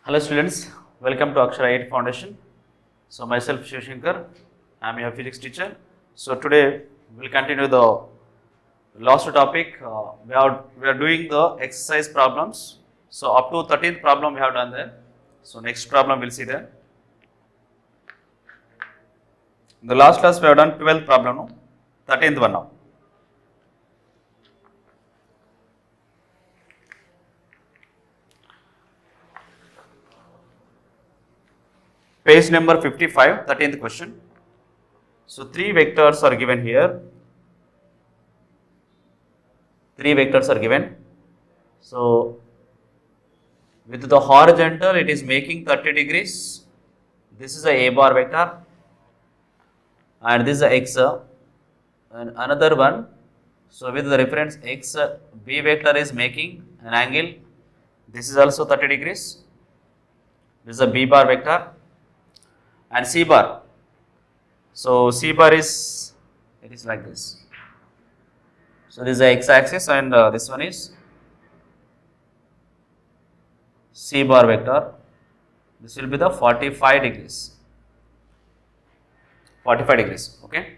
Hello students, welcome to Akshara 8 Foundation. So myself Shivshankar, I am your physics teacher. So today we will continue the last topic. We are doing the exercise problems. So up to 13th problem we have done there. So next problem we will see there. The last class we have done 12th problem, no? 13th one now. Page number 55, 13th question. So three vectors are given here. Three vectors are given. So with the horizontal it is making 30 degrees. This is a bar vector and this is a x, and another one. So with the reference x, b vector is making an angle. This is also 30 degrees. This is a b bar vector. And C bar. So C bar is, it is like this. So this is the x axis and this one is C bar vector. This will be the 45 degrees. 45 degrees. Okay.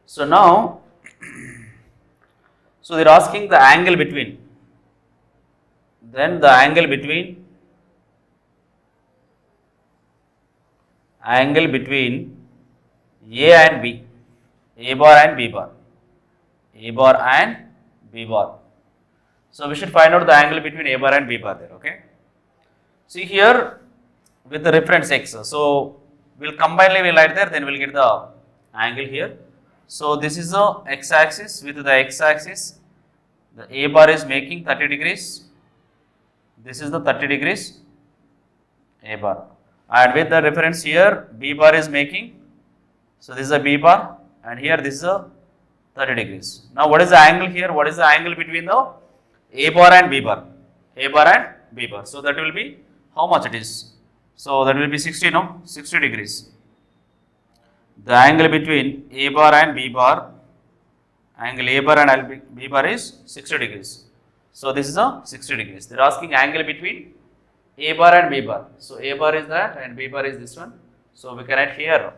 So now, so they are asking the angle between. Then the angle between A and B, A bar and B bar, A bar and B bar. So we should find out the angle between A bar and B bar there, okay. See here with the reference x, so we will combinedly we write there, then we will get the angle here. So this is the x axis, with the x axis, the A bar is making 30 degrees, this is the 30 degrees A bar. And with the reference here, B bar is making, so this is a B bar and here this is a 30 degrees. Now what is the angle here? What is the angle between the A bar and B bar? A bar and B bar. So that will be, how much it is? So that will be 60, no? 60 degrees. The angle between A bar and B bar, angle A bar and B bar is 60 degrees. So this is a 60 degrees. They are asking angle between A bar and B bar. So A bar is that and B bar is this one. So we can write here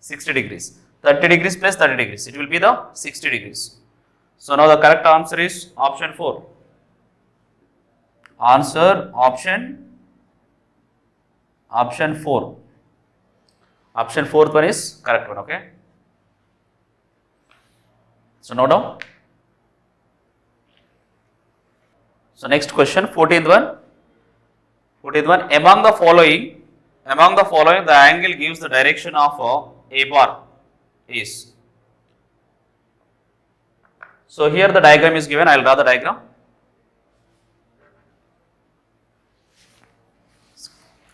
60 degrees. 30 degrees plus 30 degrees. It will be the 60 degrees. So now the correct answer is option 4. Answer option 4. Option 4th one is correct one, okay. So note down. So next question, 14th one. 14th one, among the following, the angle gives the direction of A bar is. So here the diagram is given, I will draw the diagram.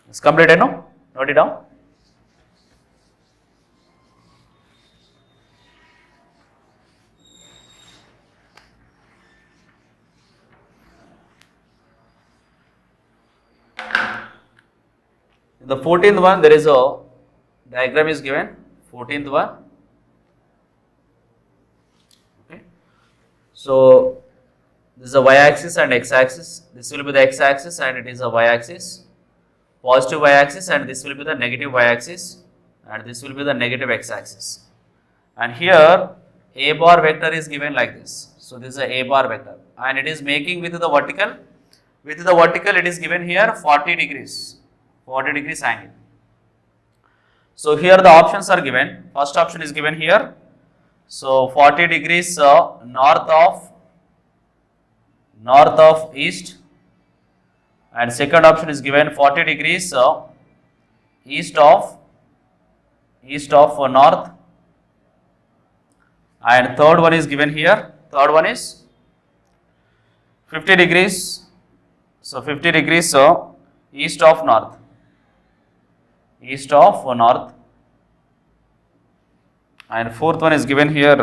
It's completed, no? Note it down. In the 14th one, there is a diagram is given, 14th one. Okay. So this is a y-axis and x-axis. This will be the x-axis and it is a y-axis. Positive y-axis and this will be the negative y-axis and this will be the negative x-axis. And here A bar vector is given like this. So this is a A bar vector and it is making with the vertical. With the vertical it is given here 40 degrees. 40 degrees angle. So here the options are given. First option is given here. So 40 degrees north of east, and second option is given 40 degrees east of north, and third one is given here. Third one is 50 degrees. So 50 degrees east of north. And fourth one is given here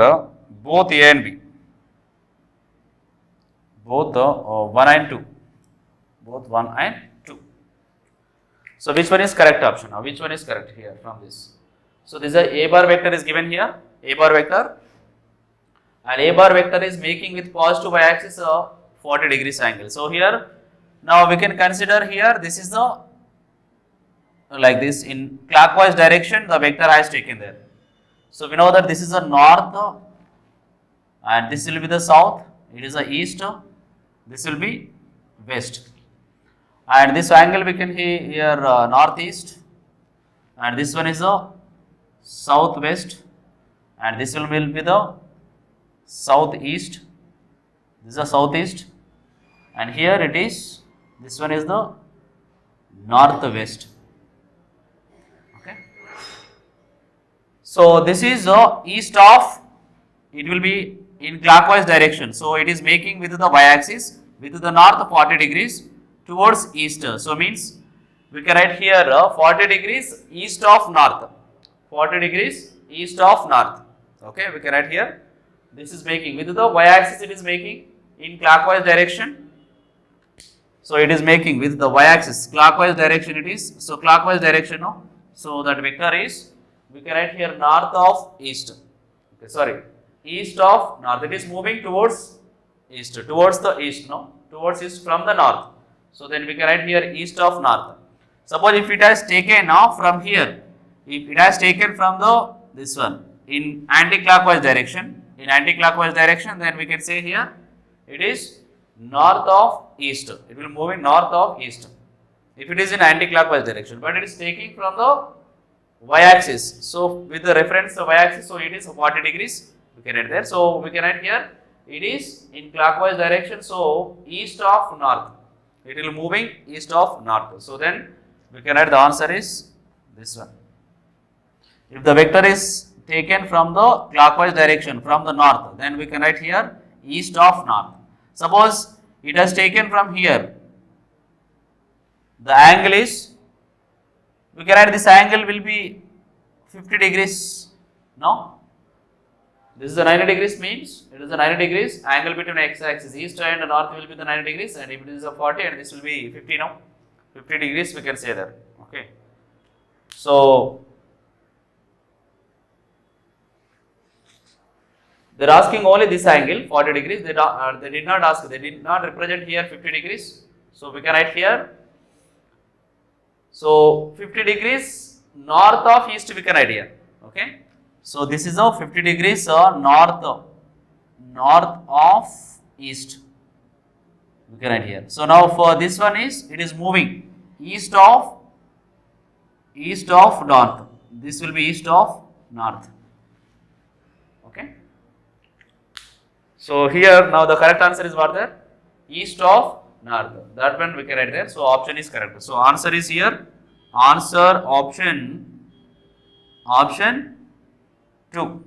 both A and B, both 1 and 2, both 1 and 2. So which one is correct option? Now which one is correct here from this? So this is a bar vector is given here, A bar vector, and A bar vector is making with positive y axis 40 degrees angle. So here Now we can consider here this is the like this in clockwise direction the vector has taken there. So we know that this is the north and this will be the south, it is the east, this will be west. And this angle we can see here northeast, and this one is the southwest, and this will be the southeast, this is the southeast, and here it is, this one is the northwest. Okay. So this is the east of, it will be in clockwise direction. So it is making with the y-axis with the north 40 degrees towards east. So means we can write here 40 degrees east of north. 40 degrees east of north. Okay, we can write here. This is making with the y-axis, it is making in clockwise direction. So it is making with the y-axis clockwise direction it is. So clockwise direction, no? So that vector is, we can write here north of east. Okay, sorry, east of north. It is moving towards east, towards the east, no? Towards east from the north. So then we can write here east of north. Suppose if it has taken now from here, if it has taken from the this one in anti-clockwise direction, then we can say here it is north of east. It will move in north of east. If it is in anti-clockwise direction, but it is taking from the y-axis. So with the reference to y-axis, so it is 40 degrees. We can write there. So we can write here it is in clockwise direction. So east of north. It will moving east of north. So then we can write the answer is this one. If the vector is taken from the clockwise direction from the north, then we can write here east of north. Suppose it has taken from here, the angle is, we can write this angle will be 50 degrees, no? This is the 90 degrees means, it is the 90 degrees angle between x-axis, east and north will be the 90 degrees, and if it is a 40 and this will be 50 now, 50 degrees we can say that, okay. So, they are asking only this angle 40 degrees, they did not ask, they did not represent here 50 degrees. So, we can write here, so 50 degrees north of east we can write here, okay. So, this is a 50 degrees north of east we can write here. So, now for this one is, it is moving east of north, this will be east of north, okay. So, here now the correct answer is what there? East of north. That one we can write there. So, option is correct. So, answer is here. Answer option 2.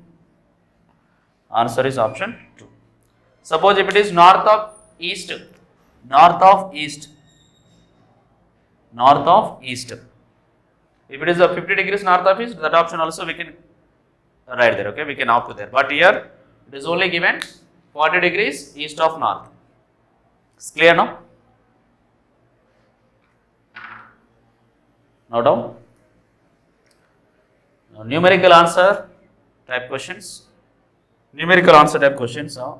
Answer is option 2. Suppose if it is north of east. If it is a 50 degrees north of east, that option also we can write there. Okay, we can opt to there. But here it is only given 40 degrees east of north. It's clear now? Note down. Now, numerical answer type questions. Numerical answer type questions are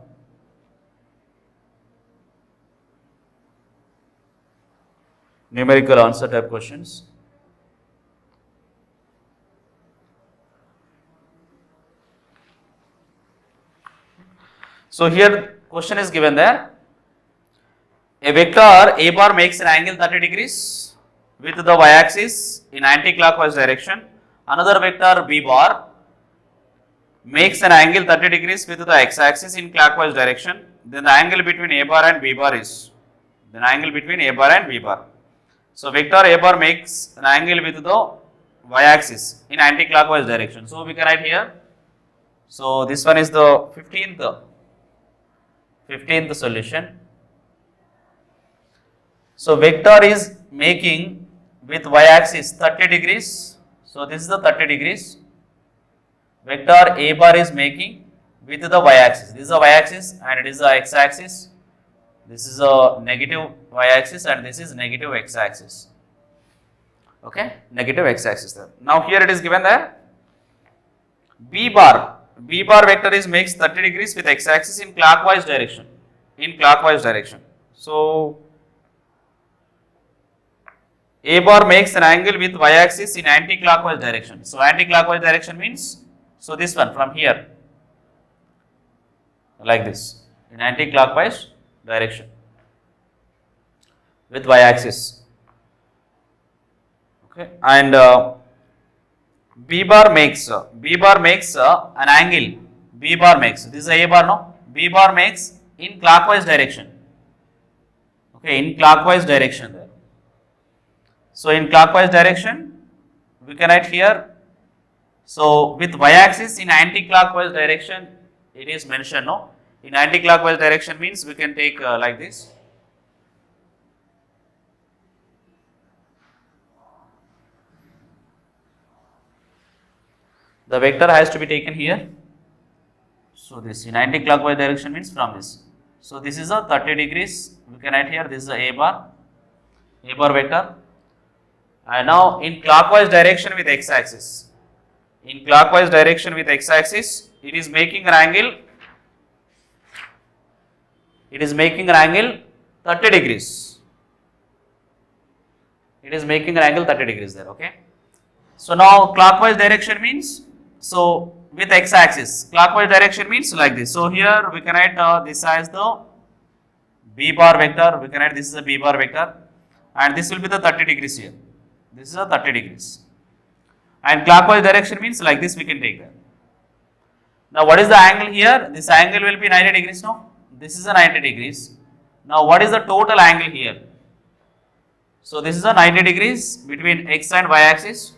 numerical answer type questions. So here question is given there. A vector A bar makes an angle 30 degrees with the y-axis in anti-clockwise direction. Another vector B bar makes an angle 30 degrees with the x-axis in clockwise direction. Then the angle between A bar and B bar is, So vector A bar makes an angle with the y-axis in anti-clockwise direction. So we can write here. So this one is the 15th solution. So vector is making with y-axis 30 degrees. So this is the 30 degrees. Vector A bar is making with the y-axis. This is the y-axis and it is the x-axis. This is a negative y-axis and this is negative x-axis. Okay, negative x-axis there. Now here it is given there. B bar vector is makes 30 degrees with x-axis in clockwise direction. So A bar makes an angle with y-axis in anti-clockwise direction. So anti-clockwise direction means, so this one from here, like this, in anti-clockwise direction with y-axis. Okay, and B bar makes an angle. B bar makes, this is a bar, no? B bar makes in clockwise direction. Okay, in clockwise direction there. So in clockwise direction, we can write here. So with y-axis in anti-clockwise direction, it is mentioned, no? In anti-clockwise direction means we can take like this. The vector has to be taken here. So this in anti-clockwise direction means from this. So this is a 30 degrees. We can write here. This is a bar vector. And now in clockwise direction with x-axis. In clockwise direction with x-axis, it is making an angle. It is making an angle 30 degrees. It is making an angle 30 degrees there. Okay. So now clockwise direction means, so with x-axis, clockwise direction means like this. So here we can write this as the B bar vector. We can write this is a B bar vector, and this will be the 30 degrees here. This is a 30 degrees. And clockwise direction means like this we can take that. Now what is the angle here? This angle will be 90 degrees now. This is a 90 degrees. Now what is the total angle here? So this is a 90 degrees between x and y axis.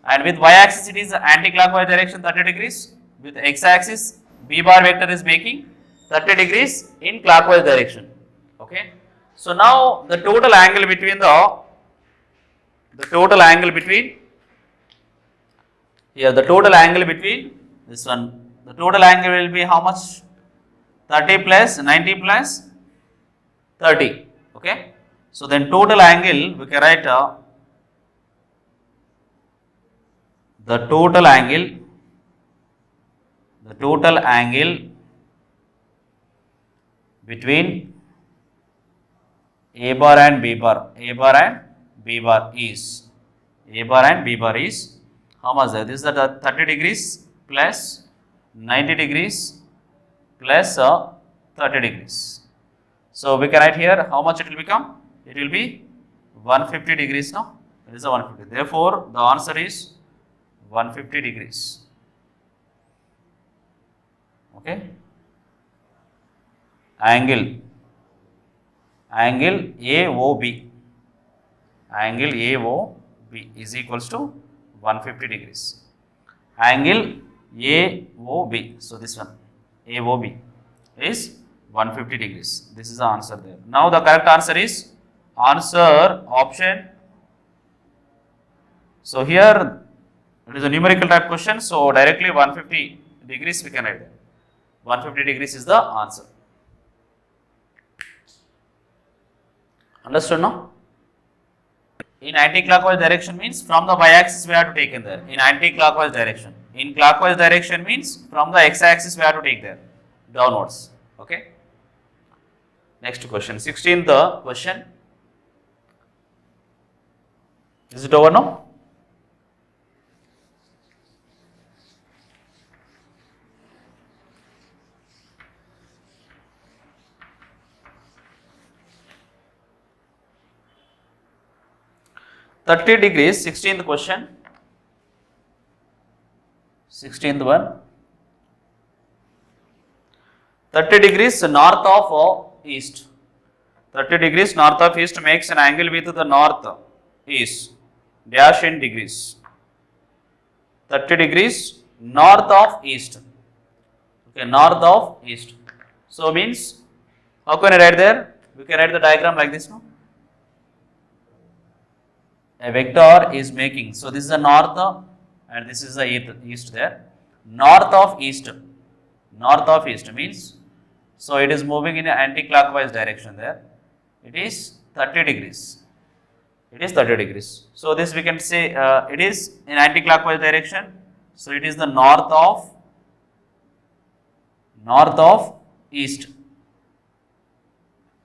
And with y-axis it is anti-clockwise direction 30 degrees. With x-axis, B bar vector is making 30 degrees in clockwise direction. Okay. So now the total angle between this one, the total angle will be how much? 30 plus 90 plus 30. Okay. So then total angle we can write the total angle between A bar and B bar is how much there? This is the 30 degrees plus 90 degrees plus 30 degrees. So we can write here how much it will become? It will be 150 degrees now. It is a 150. Therefore, the answer is 150 degrees. Okay. Angle AOB is equals to 150 degrees. Angle AOB. So this one AOB is 150 degrees. This is the answer there. Now the correct answer is answer option. So here it is a numerical type question. So directly 150 degrees we can write there. 150 degrees is the answer. Understood now? In anti-clockwise direction means from the y-axis we have to take in there. In anti-clockwise direction. In clockwise direction means from the x-axis we have to take there. Downwards. Okay. Next question. 16th question. Is it over now? $30 degrees, 16th question. 16th one. 30 degrees north of east. 30 degrees north of east makes an angle with the north east dash in degrees. 30 degrees north of east. Okay, north of east. So means, how can I write there? We can write the diagram like this, no? A vector is making, so this is the north and this is the east there. North of east means, so it is moving in an anti-clockwise direction there. It is 30 degrees. It is 30 degrees. So this we can say it is in anti-clockwise direction. So it is the north of east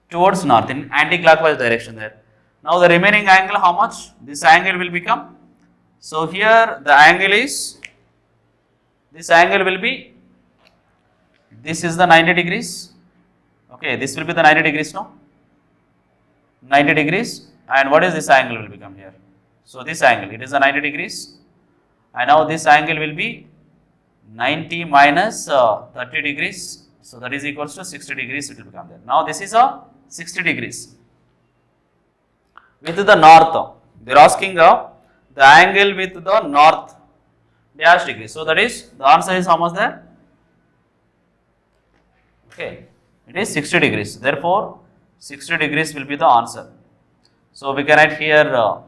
towards north in anti-clockwise direction there. Now the remaining angle how much? This angle will become. So here the angle is, this angle will be, this is the 90 degrees. Okay, this will be the 90 degrees now. 90 degrees, and what is this angle will become here? So this angle, it is a 90 degrees, and now this angle will be 90 minus 30 degrees. So that is equals to 60 degrees it will become there. Now this is a 60 degrees with the north. They are asking the angle with the north dash degree. So that is, the answer is how much there? Okay, it is 60 degrees. Therefore 60 degrees will be the answer. So we can write here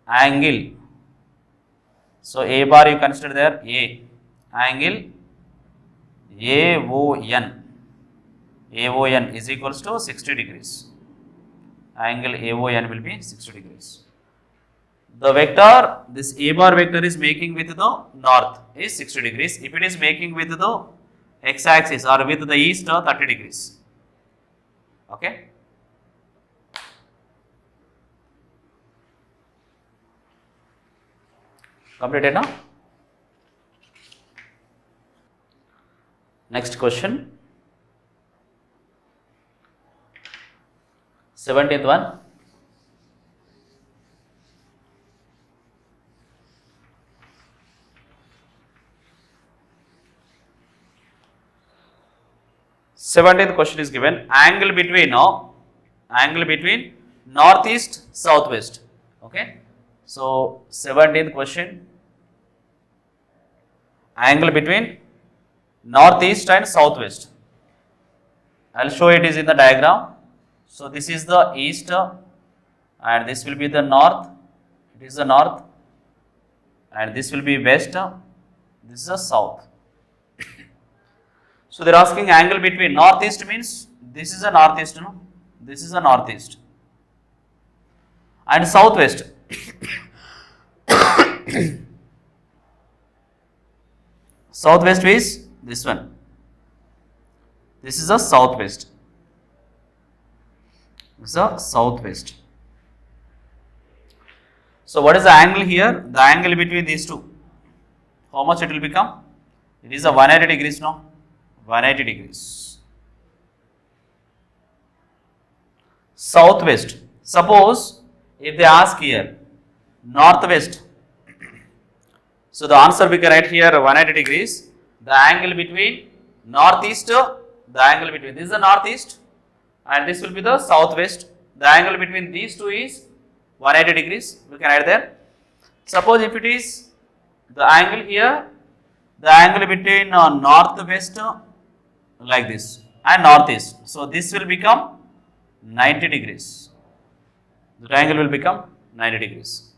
angle. So A bar you consider there, A angle AON. AON is equals to 60 degrees. Angle AON will be 60 degrees. The vector, this A bar vector is making with the north is 60 degrees. If it is making with the x axis or with the east 30 degrees. Okay. Completed now? Next question. 17th one. Seventeenth question is given, angle between northeast southwest. Okay, so 17th question, angle between northeast and southwest. I'll show it is in the diagram. So this is the east and this will be the north. It is the north and this will be west. This is the south. So they are asking angle between northeast means this is a northeast, no? This is a northeast. And southwest. Southwest is this one. This is a southwest. This is a southwest. So what is the angle here? The angle between these two. How much it will become? It is a 180 degrees, no? 180 degrees. Southwest. Suppose if they ask here northwest. So the answer we can write here 180 degrees. The angle between northeast, the angle between this is the northeast and this will be the southwest. The angle between these two is 180 degrees. We can write there. Suppose if it is the angle here, the angle between northwest like this and northeast. So this will become 90 degrees. The triangle will become 90 degrees.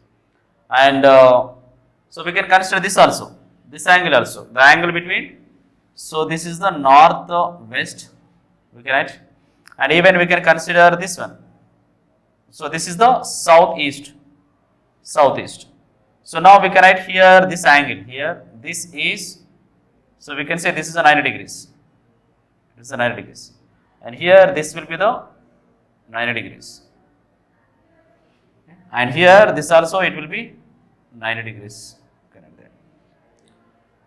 And so we can consider this also, this angle also, the angle between. So this is the northwest, we can write, and even we can consider this one. So this is the southeast. So now we can write here this angle here. This is, so we can say this is a 90 degrees. This is a 90 degrees, and here this will be the 90 degrees, and here this also it will be 90 degrees.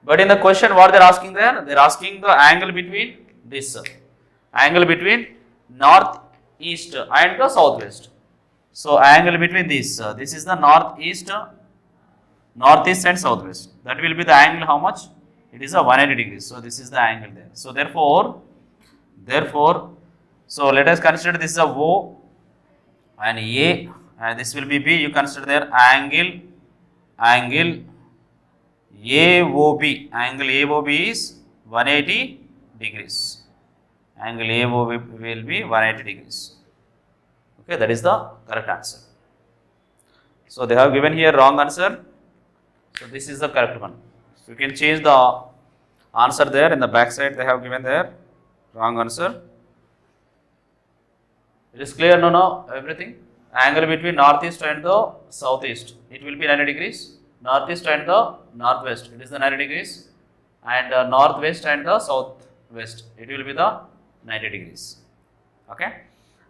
But in the question what they are asking there, they are asking the angle between this, angle between northeast and the southwest. So angle between this is the northeast and southwest. That will be the angle how much? It is a 180 degrees. So this is the angle there. So therefore, so let us consider this is a O and A, and this will be B. You consider there angle AOB. Angle AOB is 180 degrees. Angle AOB will be 180 degrees. Okay, that is the correct answer. So they have given here wrong answer. So this is the correct one. So you can change the answer there. In the back side they have given there wrong answer. It is clear now everything. Angle between northeast and the southeast, it will be 90 degrees. Northeast and the northwest, it is the 90 degrees, and northwest and the southwest, it will be the 90 degrees. Okay,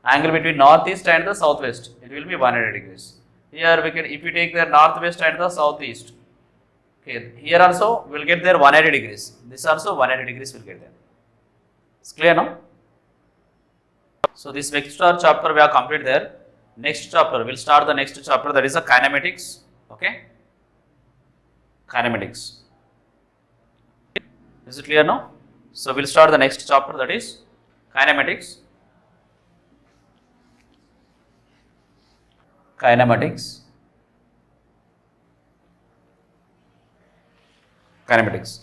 Angle between northeast and the southwest, it will be 180 degrees. Here we can, if you take the northwest and the southeast, okay, here also we will get there 180 degrees. This also 180 degrees will get there. It's clear now? So this vector chapter we have completed there. Next chapter, we'll start the next chapter, that is the kinematics. Okay? Kinematics. Is it clear now? So we'll start the next chapter, that is kinematics. Kinematics. Kinematics.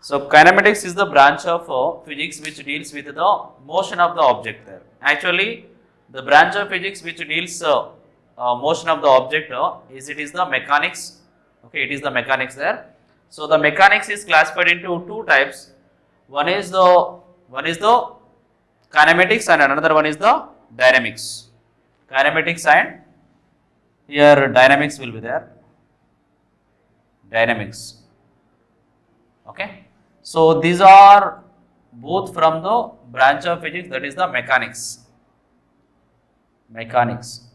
So kinematics is the branch of physics which deals with the motion of the object there. Actually, the branch of physics which deals motion of the object it is the mechanics. Okay, it is the mechanics there. So the mechanics is classified into two types. One is the kinematics and another one is the dynamics. Kinematics and here dynamics will be there. Dynamics. Okay. So these are both from the branch of physics, that is the mechanics. Mechanics.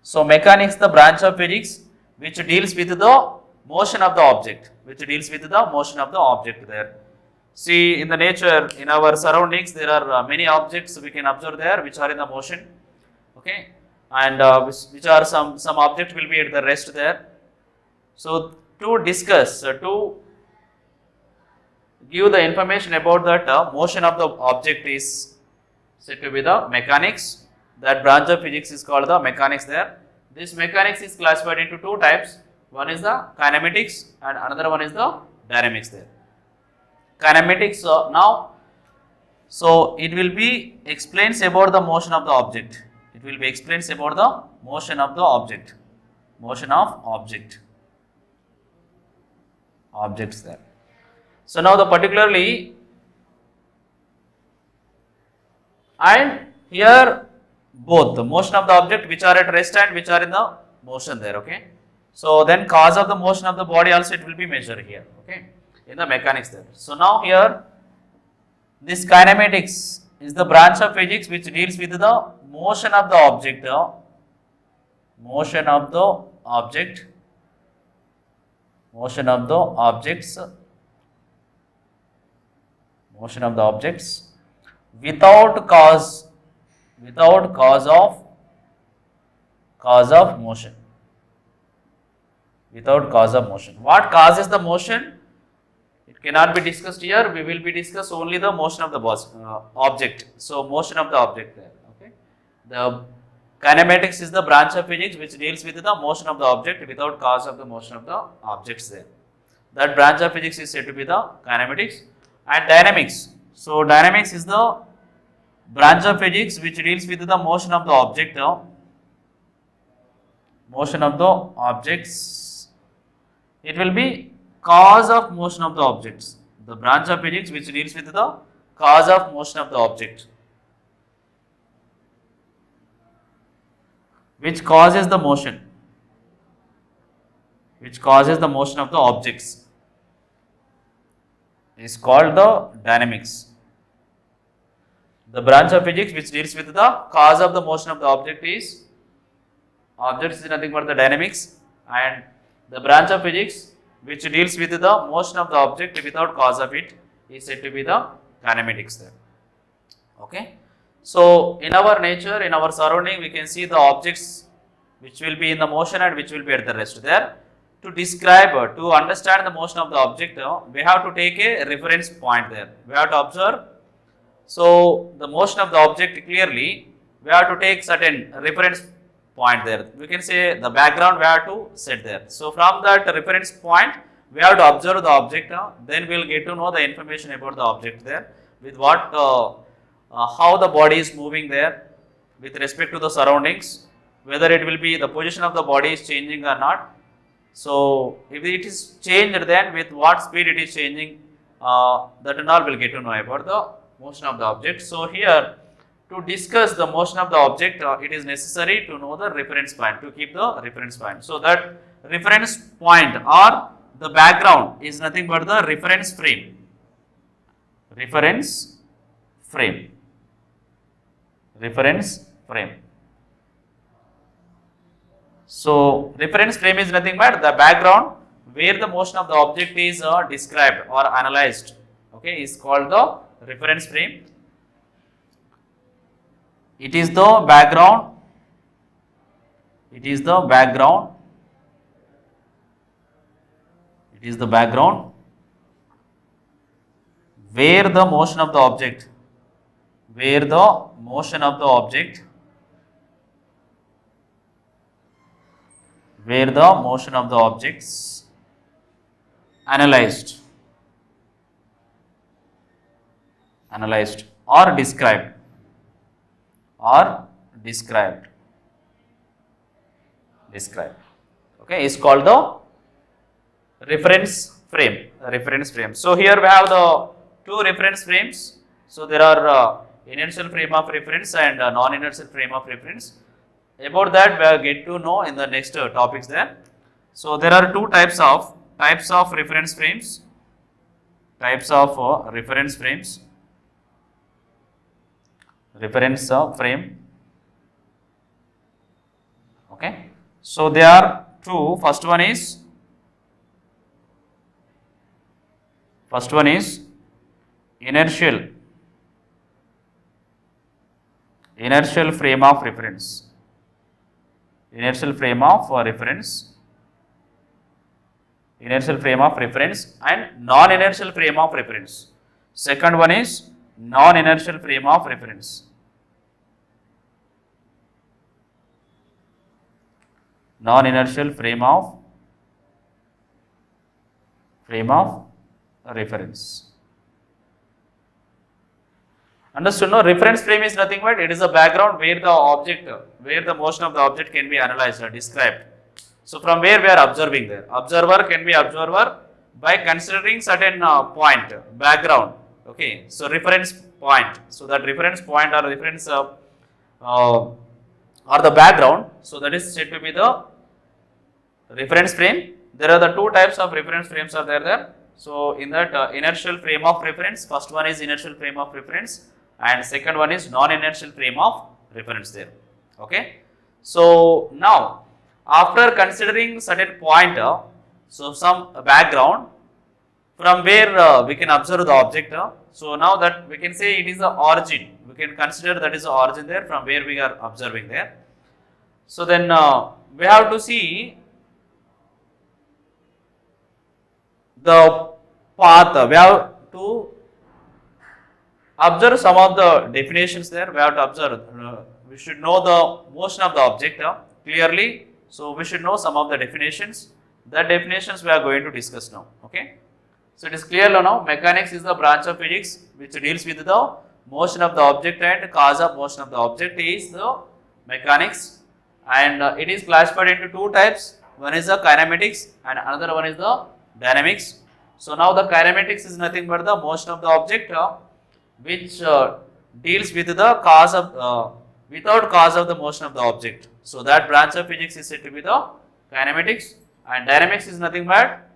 So mechanics, the branch of physics which deals with the motion of the object, there. See, in the nature, in our surroundings, there are many objects we can observe there which are in the motion. Okay, and which are some object will be at the rest there. So to discuss, to give the information about that motion of the object is said to be the mechanics. That branch of physics is called the mechanics there. This mechanics is classified into two types. One is the kinematics and another one is the dynamics there. Kinematics now, so it will be explains about the motion of the object. It will be explains about the motion of the object. Motion of objects there. So now the particularly, and here both the motion of the object which are at rest and which are in the motion there. Okay. So then cause of the motion of the body also it will be measured here. Okay, in the mechanics there. So now here this kinematics is the branch of physics which deals with the motion of the object. Motion of the object. Motion of the objects. Motion of the objects without cause of motion. Without cause of motion. What causes the motion? It cannot be discussed here. We will be discuss only the motion of the object. So motion of the object there. Okay. The kinematics is the branch of physics which deals with the motion of the object without cause of the motion of the objects there. That branch of physics is said to be the kinematics. And dynamics. So dynamics is the branch of physics which deals with the motion of the object. Motion of the objects. It will be cause of motion of the objects. The branch of physics which deals with the cause of motion of the object. Which causes the motion. Which causes the motion of the objects. Is called the dynamics. The branch of physics which deals with the cause of the motion of the object is nothing but the dynamics, and the branch of physics which deals with the motion of the object without cause of it is said to be the kinematics there. Okay. So in our nature, in our surrounding, we can see the objects which will be in the motion and which will be at the rest there. To describe, to understand the motion of the object, we have to take a reference point there. We have to observe. So the motion of the object clearly, we have to take certain reference point there. We can say the background we have to set there. So from that reference point, we have to observe the object. Then we will get to know the information about the object there. With what, how the body is moving there, with respect to the surroundings, whether it will be the position of the body is changing or not. So if it is changed, then with what speed it is changing, that and all will get to know about the motion of the object. So here, to discuss the motion of the object, it is necessary to know the reference point, to keep the reference point. So that reference point or the background is nothing but the reference frame. Reference frame. reference frame. So, reference frame is nothing but the background where the motion of the object is described or analyzed, okay, is called the reference frame. It is the background, it is the background, it is the background where the motion of the object, where the motion of the object, where the motion of the objects analyzed or described okay, is called the reference frame. So here we have the two reference frames. So there are inertial frame of reference and non-inertial frame of reference. About that we will get to know in the next topics there. So there are two types of reference frames. Reference frame. Okay. So there are two. First one is inertial frame of reference. Inertial frame of reference and non-inertial frame of reference. Second one is non-inertial frame of reference. Non-inertial frame of reference. Understood? No, reference frame is nothing but it is a background where the motion of the object can be analyzed or described. So from where we are observing there. Observer can be observer by considering certain point, background. Okay, so reference point. So that reference point or reference or the background. So that is said to be the reference frame. There are the two types of reference frames are there. So in that inertial frame of reference, first one is inertial frame of reference and second one is non-inertial frame of reference there. Okay. So now after considering certain point, so some background from where we can observe the object. So now that we can say it is the origin, we can consider that is the origin there from where we are observing there. So then we have to see the path. We have to observe some of the definitions there. We have to observe, we should know the motion of the object clearly. So we should know some of the definitions. That definitions we are going to discuss now. Okay. So it is clear now. Mechanics is the branch of physics which deals with the motion of the object and cause of motion of the object is the mechanics, and it is classified into two types. One is the kinematics and another one is the dynamics. So now the kinematics is nothing but the motion of the object which deals with the cause of without cause of the motion of the object. So that branch of physics is said to be the kinematics, and dynamics is nothing but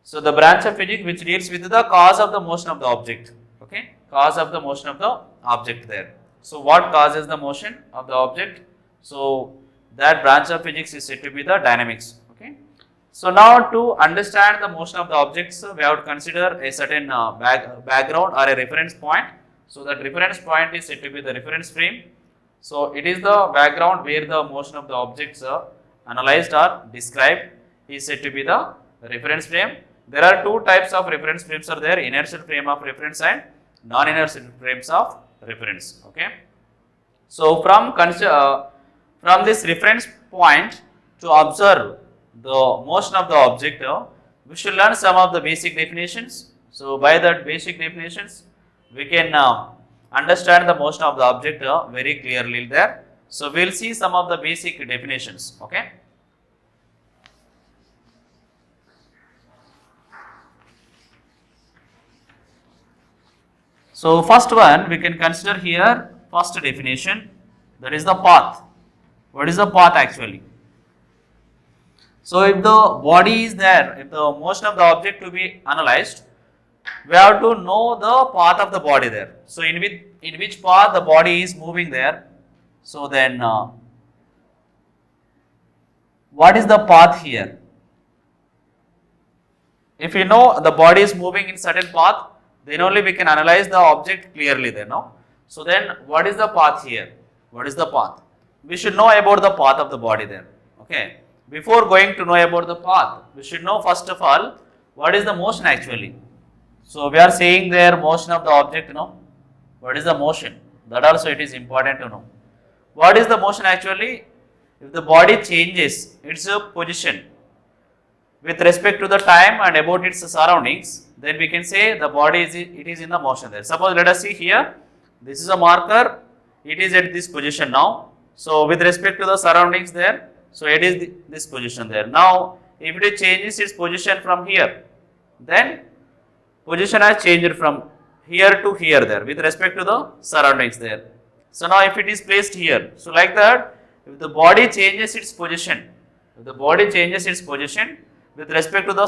so the branch of physics which deals with the cause of the motion of the object. Okay, cause of the motion of the object there. So what causes the motion of the object? So that branch of physics is said to be the dynamics. Okay. So now to understand the motion of the objects, we have to consider a certain background or a reference point. So that reference point is said to be the reference frame. So it is the background where the motion of the objects analyzed or described is said to be the reference frame. There are two types of reference frames are there, inertial frame of reference and non-inertial frames of reference. Okay. So from this reference point to observe the motion of the object, we should learn some of the basic definitions. So by that basic definitions, we can understand the motion of the object very clearly there. So we will see some of the basic definitions. Okay. So first one we can consider here, first definition, that is the path. What is the path actually? So if the body is there, if the motion of the object to be analyzed, we have to know the path of the body there. So in which path the body is moving there. So then what is the path here? If you know the body is moving in certain path, then only we can analyze the object clearly there, no? So then what is the path here? What is the path? We should know about the path of the body there. Okay. Before going to know about the path, we should know first of all what is the motion actually. So we are saying there motion of the object, what is the motion? That also it is important to know. What is the motion actually? If the body changes its position with respect to the time and about its surroundings, then we can say the body is in the motion there. Suppose let us see here, this is a marker, it is at this position now. So with respect to the surroundings there, so it is this position there. Now if it changes its position from here, then position has changed from here to here there with respect to the surroundings there. So now if it is placed here, so like that, if the body changes its position, with respect to the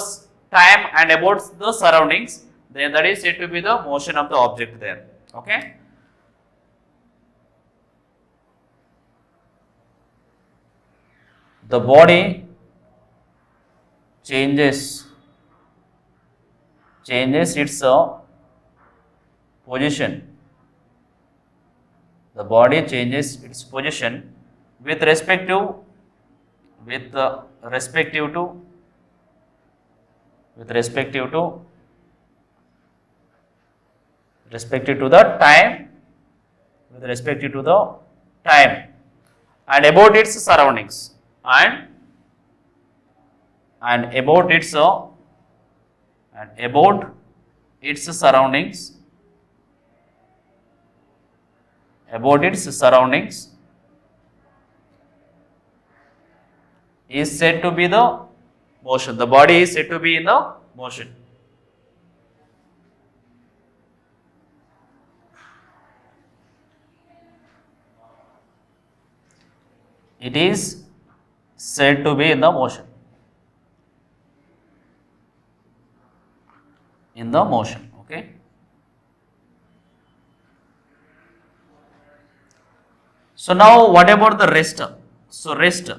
time and about the surroundings, then that is said to be the motion of the object there. Okay. The body changes its position. The body changes its position with respect to the time and about its surroundings and about its surroundings is said to be the motion. The body is said to be in the motion. It is said to be in the motion. Okay. So now what about the rest? So rest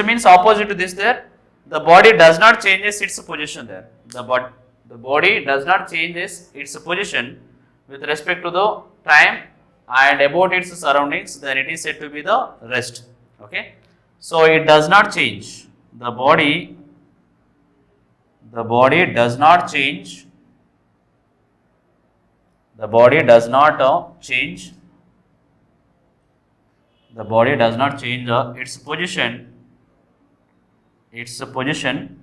means opposite to this there. The body does not changes its position there. The body does not changes its position with respect to the time and about its surroundings, then it is said to be the rest. Okay. So it does not change. The body does not change. The body does not change. The body does not change its position.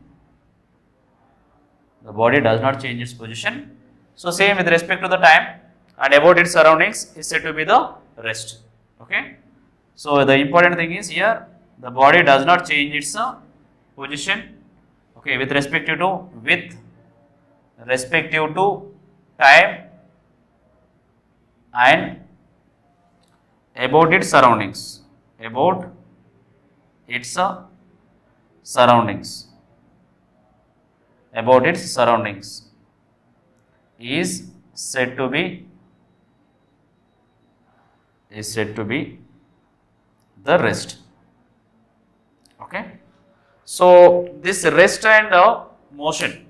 The body does not change its position. So same with respect to the time and about its surroundings is said to be the rest. Okay. So the important thing is here, the body does not change its position. Okay, with respect to time and about its surroundings. About its surroundings is said to be the rest. Okay. So this rest and motion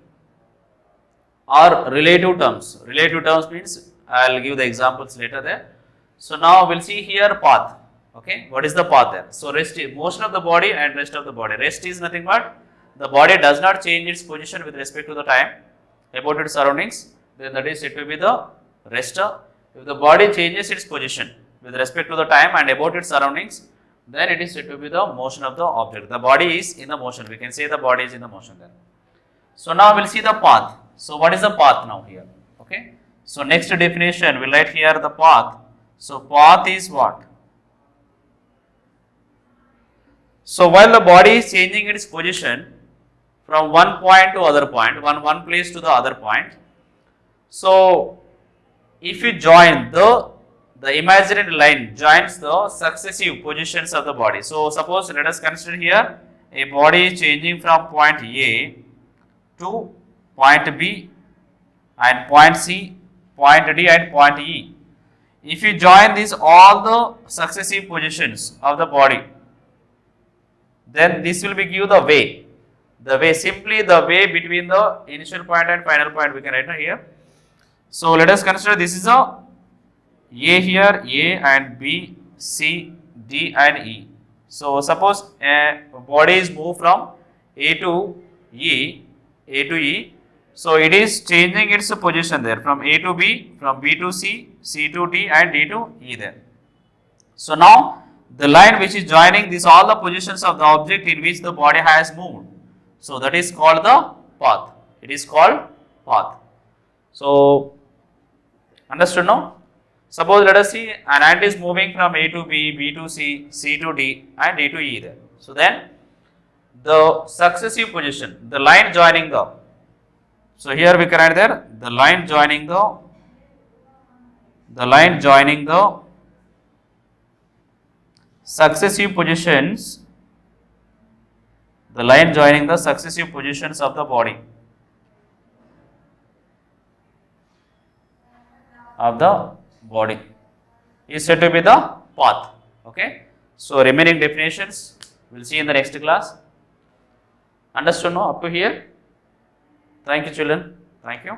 are relative terms. Relative terms means I will give the examples later there. So now we'll see here path. Okay, what is the path there? So rest is motion of the body and rest of the body. Rest is nothing but the body does not change its position with respect to the time about its surroundings, then that is said to be the rest. If the body changes its position with respect to the time and about its surroundings, then it is said to be the motion of the object. The body is in the motion. We can say the body is in the motion then. So now we'll see the path. So what is the path now here? Okay. So next definition, we'll write here the path. So path is what? So while the body is changing its position from one point to other point, one place to the other point. So if you join the imaginary line joins the successive positions of the body. So suppose let us consider here a body is changing from point A to point B and point C, point D and point E. If you join these all the successive positions of the body, then this will be give the way. The way, simply the way between the initial point and final point we can write here. So let us consider this is a here, A and B, C, D and E. So suppose a body is moved from A to E, A to E. So it is changing its position there from A to B, from B to C, C to D and D to E there. So now the line which is joining these all the positions of the object in which the body has moved. So that is called the path. It is called path. So understood now? Suppose let us see an ant is moving from A to B, B to C, C to D and D to E there. So then the successive position, the line joining the, so here we can write there the line joining the successive positions, the line joining the successive positions of the body is said to be the path. Okay. So remaining definitions we will see in the next class. Understood now up to here? Thank you children. Thank you.